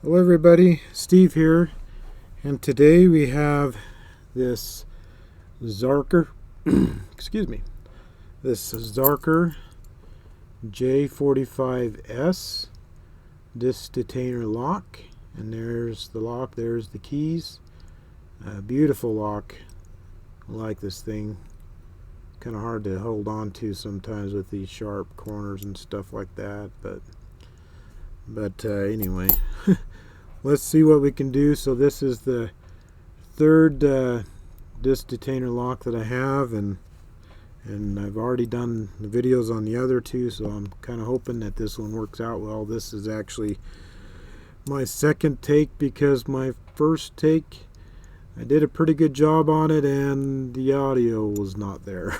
Hello everybody, Steve here, and today we have this Zarker, excuse me, this Zarker J45S disc detainer lock, and there's the lock, there's the keys. Beautiful lock. I like this thing. Kind of hard to hold on to sometimes with these sharp corners and stuff like that, but anyway. Let's see what we can do. So this is the third disc detainer lock that I have, and I've already done the videos on the other two, so I'm kind of hoping that this one works out well. This is actually my second take, because my first take I did a pretty good job on it and the audio was not there.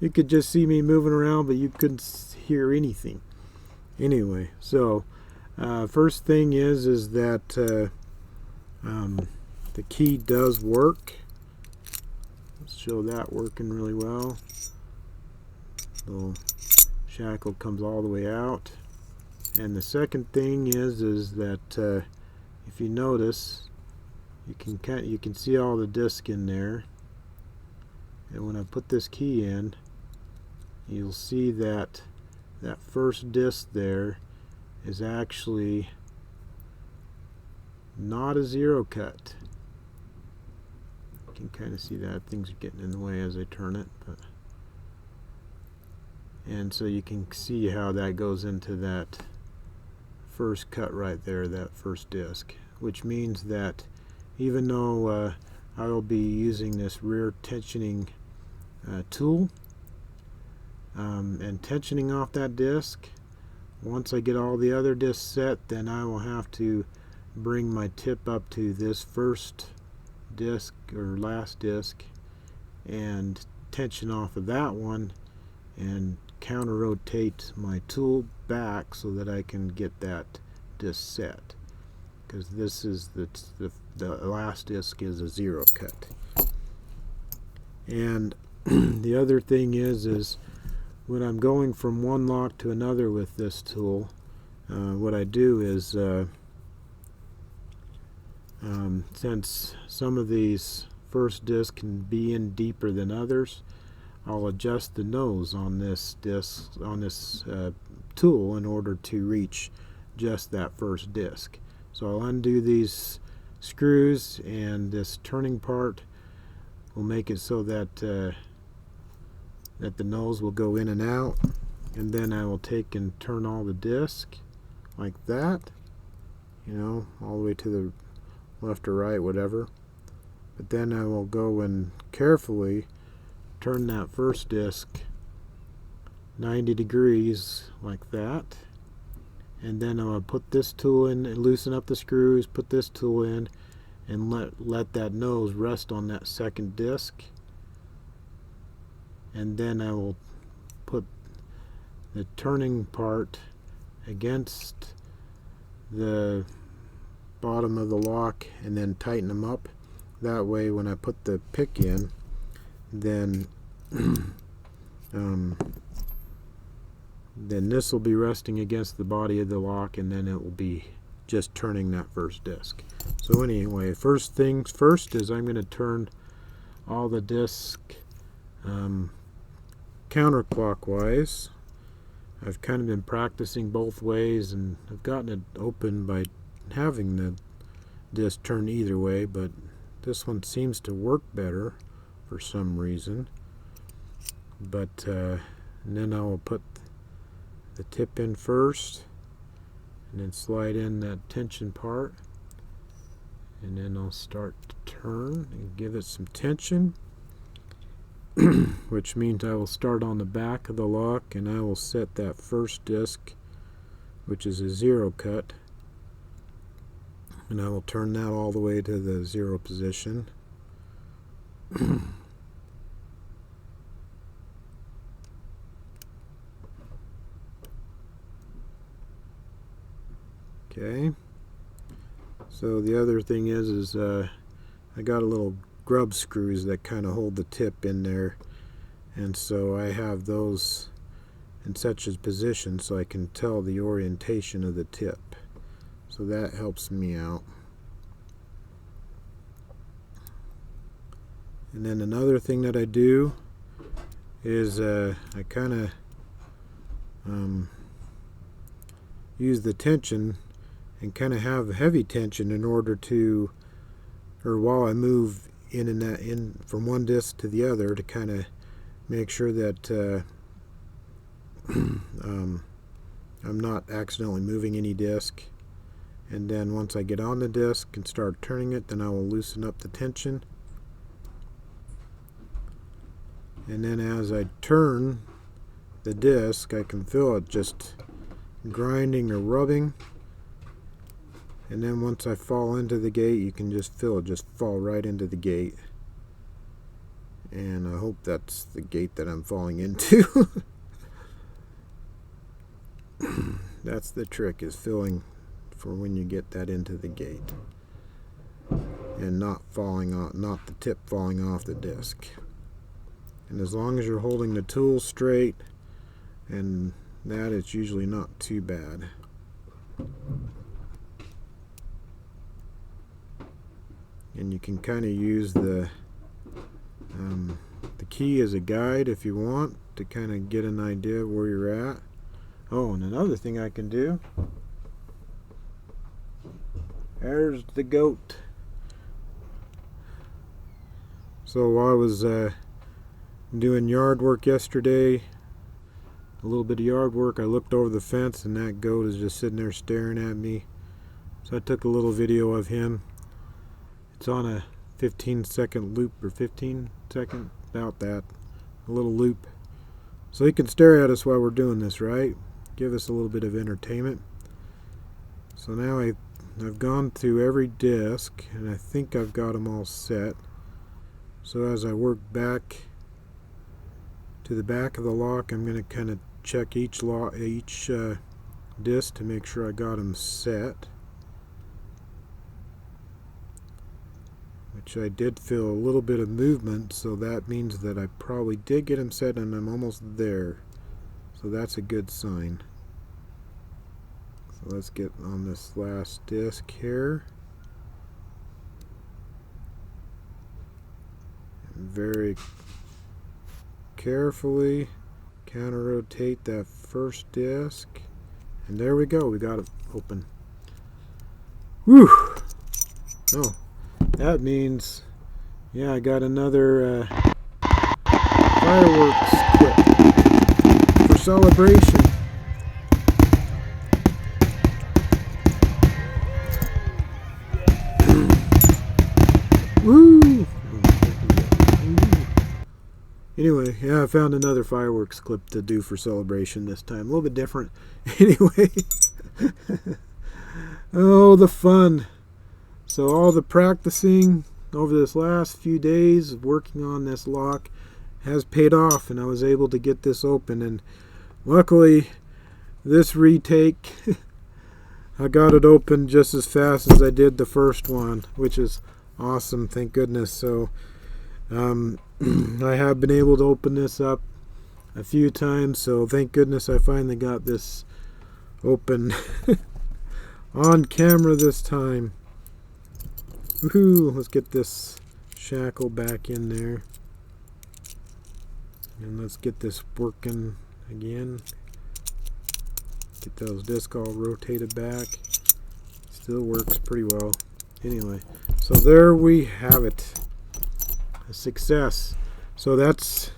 You could just see me moving around, but you couldn't hear anything. Anyway, so first thing is that the key does work. Let's show that working really well. The shackle comes all the way out. And the second thing is that if you notice, you can see all the disc in there. And when I put this key in, you'll see that that first disc there is actually not a zero cut. You can kind of see that things are getting in the way as I turn it, and so you can see how that goes into that first cut right there, that first disc, which means that even though I will be using this rear tensioning tool and tensioning off that disc, once I get all the other discs set, then I will have to bring my tip up to this first disc or last disc and tension off of that one and counter rotate my tool back so that I can get that disc set, because this is the last disc is a zero cut. And the other thing is when I'm going from one lock to another with this tool, what I do is since some of these first discs can be in deeper than others, I'll adjust the nose on this disc, on this tool, in order to reach just that first disc. So I'll undo these screws, and this turning part will make it so that that the nose will go in and out, and then I will take and turn all the disc like that, you know, all the way to the left or right, whatever. But then I will go and carefully turn that first disc 90 degrees like that, and then I'll put this tool in and loosen up the screws, put this tool in, and let that nose rest on that second disc, and then I will put the turning part against the bottom of the lock and then tighten them up. That way when I put the pick in, then then this will be resting against the body of the lock, and then it will be just turning that first disc. So anyway, first things first is I'm going to turn all the disc counterclockwise. I've kind of been practicing both ways, and I've gotten it open by having the disc turn either way, but this one seems to work better for some reason. But and then I will put the tip in first, and then slide in that tension part, and then I'll start to turn and give it some tension, which means I will start on the back of the lock, and I will set that first disc, which is a zero cut, and I will turn that all the way to the zero position. Okay, so the other thing is I got a little grub screws that kind of hold the tip in there, and so I have those in such a position so I can tell the orientation of the tip. so that helps me out. And then another thing that I do is I kind of use the tension and kind of have heavy tension in order to, or while I move in and that in from one disc to the other, to kind of make sure that I'm not accidentally moving any disc. And then once I get on the disc and start turning it, then I will loosen up the tension. And then as I turn the disc, I can feel it just grinding or rubbing. And then once I fall into the gate, you can just feel it just fall right into the gate. And I hope that's the gate that I'm falling into. That's the trick, is feeling for when you get that into the gate. And not falling off, not the tip falling off the disc. And as long as you're holding the tool straight, and that, it's usually not too bad. And you can kind of use the key as a guide if you want, to kind of get an idea of where you're at. Oh, and another thing I can do, there's the goat. So while I was doing yard work yesterday, a little bit of yard work, I looked over the fence and that goat is just sitting there staring at me. So I took a little video of him. It's on a 15-second loop, or 15-second, about that, a little loop. So he can stare at us while we're doing this, right? Give us a little bit of entertainment. So now I've gone through every disc, and I think I've got them all set. So as I work back to the back of the lock, I'm going to kind of check each disc to make sure I got them set. Which I did feel a little bit of movement, so that means that I probably did get them set and I'm almost there. So that's a good sign. So let's get on this last disc here. And very carefully counter rotate that first disc. And there we go, we got it open. Whew! Oh, that means, yeah, I got another fireworks clip for celebration. Woo! Anyway, yeah, I found another fireworks clip to do for celebration this time. A little bit different. Anyway. Oh, the fun. So all the practicing over this last few days of working on this lock has paid off, and I was able to get this open. And luckily, this retake, I got it open just as fast as I did the first one, which is awesome, thank goodness. So I have been able to open this up a few times, so thank goodness I finally got this open on camera this time. Woohoo! Let's get this shackle back in there. And let's get this working again. Get those discs all rotated back. Still works pretty well. Anyway, so there we have it. A success. So that's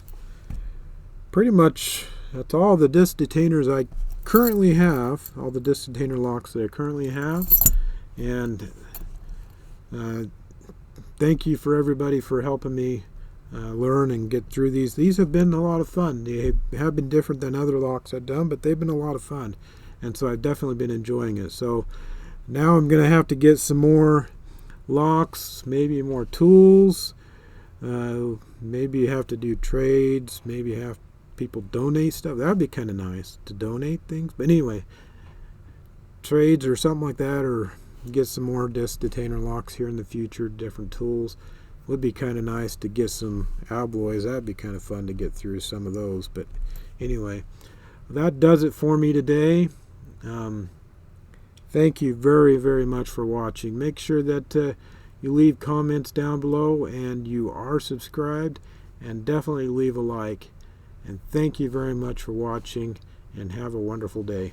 pretty much, that's all the disc detainers I currently have. All the disc detainer locks that I currently have. And thank you for everybody for helping me learn and get through these. These have been a lot of fun. They have been different than other locks I've done, but they've been a lot of fun. And so I've definitely been enjoying it. So now I'm going to have to get some more locks, maybe more tools. Maybe have to do trades. Maybe have people donate stuff. That would be kind of nice to donate things. But anyway, trades or something like that, or get some more disc detainer locks here in the future, different tools. Would be kind of nice to get some alloys. That'd be kind of fun to get through some of those. But anyway, that does it for me today. Thank you very, very much for watching. Make sure that you leave comments down below and you are subscribed, and definitely leave a like. And thank you very much for watching, and have a wonderful day.